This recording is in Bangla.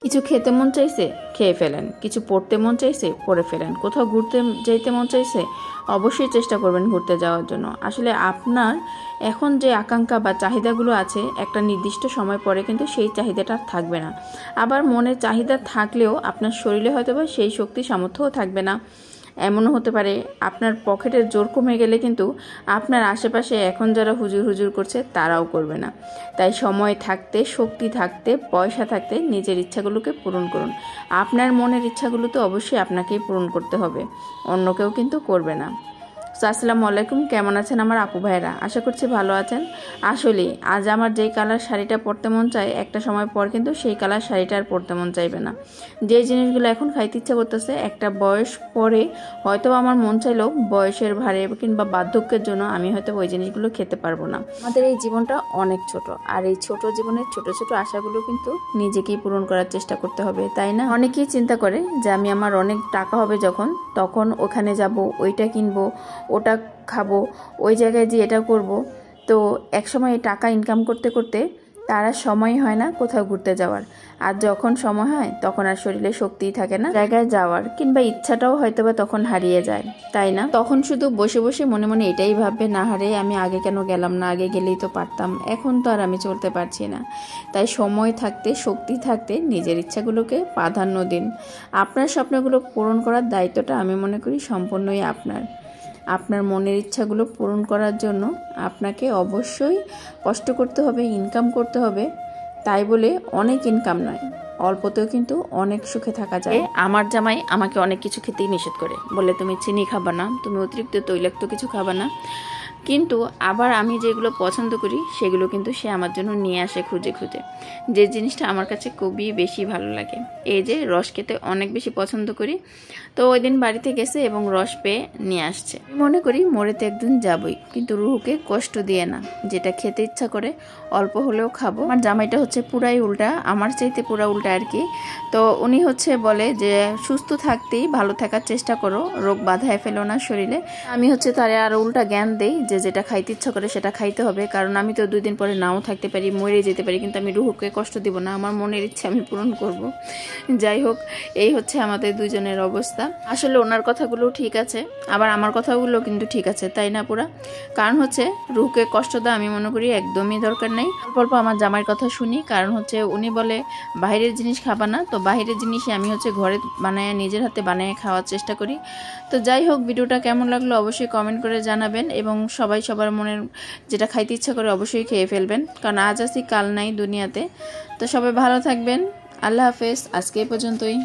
কিছু খেতে মন চাইছে খেয়ে ফেলেন, কিছু পড়তে মন চাইছে পড়ে ফেলেন, কোথাও ঘুরতে যেতে মন চাইছে অবশ্যই চেষ্টা করবেন ঘুরতে যাওয়ার জন্য। আসলে আপনার এখন যে আকাঙ্ক্ষা বা চাহিদাগুলো আছে একটা নির্দিষ্ট সময় পরে কিন্তু সেই চাহিদাটা থাকবে না। আবার মনের চাহিদা থাকলেও আপনার শরীরে হয়তো বা সেই শক্তি সামর্থ্যও থাকবে না। এমনও হতে পারে আপনার পকেটের জোর কমে গেলে কিন্তু আপনার আশেপাশে এখন যারা হুজুর হুজুর করছে তারাও করবে না। তাই সময় থাকতে, শক্তি থাকতে, পয়সা থাকতে নিজের ইচ্ছাগুলোকে পূরণ করুন। আপনার মনের ইচ্ছাগুলো তো অবশ্যই আপনাকেই পূরণ করতে হবে, অন্য কেউ কিন্তু করবে না। আসসালামু আলাইকুম, কেমন আছেন আমার আপু ভাইরা? আশা করছি ভালো আছেন। আসলে আজ আমার যেই কালার শাড়িটা পরতে মন চায় একটা সময় পর কিন্তু সেই কালার শাড়িটা আর পরতে মন চাইবে না। যে জিনিসগুলো এখন খাইতে ইচ্ছা করতেছে একটা বয়স পরে হয়তো আমার মন চাইলেও বয়সের ভারে কিংবা বার্ধক্যের জন্য আমি হয়তো ওই জিনিসগুলো খেতে পারবো না। আমাদের এই জীবনটা অনেক ছোট, আর এই ছোট জীবনের ছোট ছোট আশাগুলো কিন্তু নিজেকেই পূরণ করার চেষ্টা করতে হবে, তাই না? অনেকেই চিন্তা করে যে আমি আমার অনেক টাকা হবে তখন ওখানে যাব, ওইটা কিনবো, ওটা খাবো, ওই জায়গায় যে এটা করব। তো একসময় এই টাকা ইনকাম করতে করতে তার আর সময় হয় না কোথাও ঘুরতে যাওয়ার। আর যখন সময় হয় তখন আর শরীরে শক্তিই থাকে না জায়গায় যাওয়ার, কিংবা ইচ্ছাটাও হয়তো বা তখন হারিয়ে যায়, তাই না? তখন শুধু বসে বসে মনে মনে এটাই ভাববে, না হারে আমি আগে কেন গেলাম না, আগে গেলেই তো পারতাম, এখন তো আর আমি চলতে পারছি না। তাই সময় থাকতে, শক্তি থাকতে নিজের ইচ্ছাগুলোকে প্রাধান্য দিন। আপনার স্বপ্নগুলো পূরণ করার দায়িত্বটা আমি মনে করি সম্পূর্ণই আপনার। আপনার মনের ইচ্ছাগুলো পূরণ করার জন্য আপনাকে অবশ্যই কষ্ট করতে হবে, ইনকাম করতে হবে। তাই বলে অনেক ইনকাম নয়, অল্পতেও কিন্তু অনেক সুখে থাকা যায়। আমার জামাই আমাকে অনেক কিছু খেতেই নিষেধ করে, বলে তুমি চিনি খাবা না, তুমি অতিরিক্ত তৈলাক্ত কিছু খাবা না। কিন্তু আবার আমি যেগুলো পছন্দ করি সেগুলো কিন্তু সে আমার জন্য নিয়ে আসে খুঁজে খুঁজে, যে জিনিসটা আমার কাছে খুবই বেশি ভালো লাগে। এই যে রস খেতে অনেক বেশি পছন্দ করি, তো ওই দিন বাড়িতে গেছে এবং রস পেয়ে নিয়ে আসছে। মনে করি মরেতে একদিন যাবই, কিন্তু রুহুকে কষ্ট দিয়ে না, যেটা খেতে ইচ্ছা করে অল্প হলেও খাবো। আমার জামাইটা হচ্ছে পুরাই উল্টা, আমার চাইতে পুরা উল্টা আর কি। তো উনি হচ্ছে বলে যে সুস্থ থাকতেই ভালো থাকার চেষ্টা করো, রোগ বাধায় ফেলো না শরীরে। আমি হচ্ছে তারে আর উল্টা জ্ঞান দেই যে যেটা খাইতে ইচ্ছা করে সেটা খাইতে হবে, কারণ আমি তো 2 দিন পরে নাও থাকতে পারি, মরে যেতে পারি, কিন্তু আমি রুহুকে কষ্ট দিব না, আমার মনের ইচ্ছা আমি পূরণ করব। যাই হোক, এই হচ্ছে আমাদের দুজনের অবস্থা। আসলে ওনার কথাগুলো ঠিক আছে, আবার আমার কথাগুলো কিন্তু ঠিক আছে, তাই না পুরা? কারণ হচ্ছে রুহুকে কষ্ট দেওয়া আমি মনে করি একদমই দরকার নেই। অল্প অল্প আমার জামাইয়ের কথা শুনি, কারণ হচ্ছে উনি বলে বাইরের জিনিস খাবা না, তো বাইরের জিনিসই আমি হচ্ছে ঘরে বানায়, নিজের হাতে বানিয়ে খাওয়ার চেষ্টা করি। তো যাই হোক, ভিডিওটা কেমন লাগলো অবশ্যই কমেন্ট করে জানাবেন, এবং সবাই সবার মনের যেটা খাইতে ইচ্ছা করে অবশ্যই খেয়ে ফেলবেন, কারণ আজ আছি কাল নাই দুনিয়াতে। তো সবাই ভালো থাকবেন, আল্লাহ হাফেজ, আজকে এই পর্যন্তই।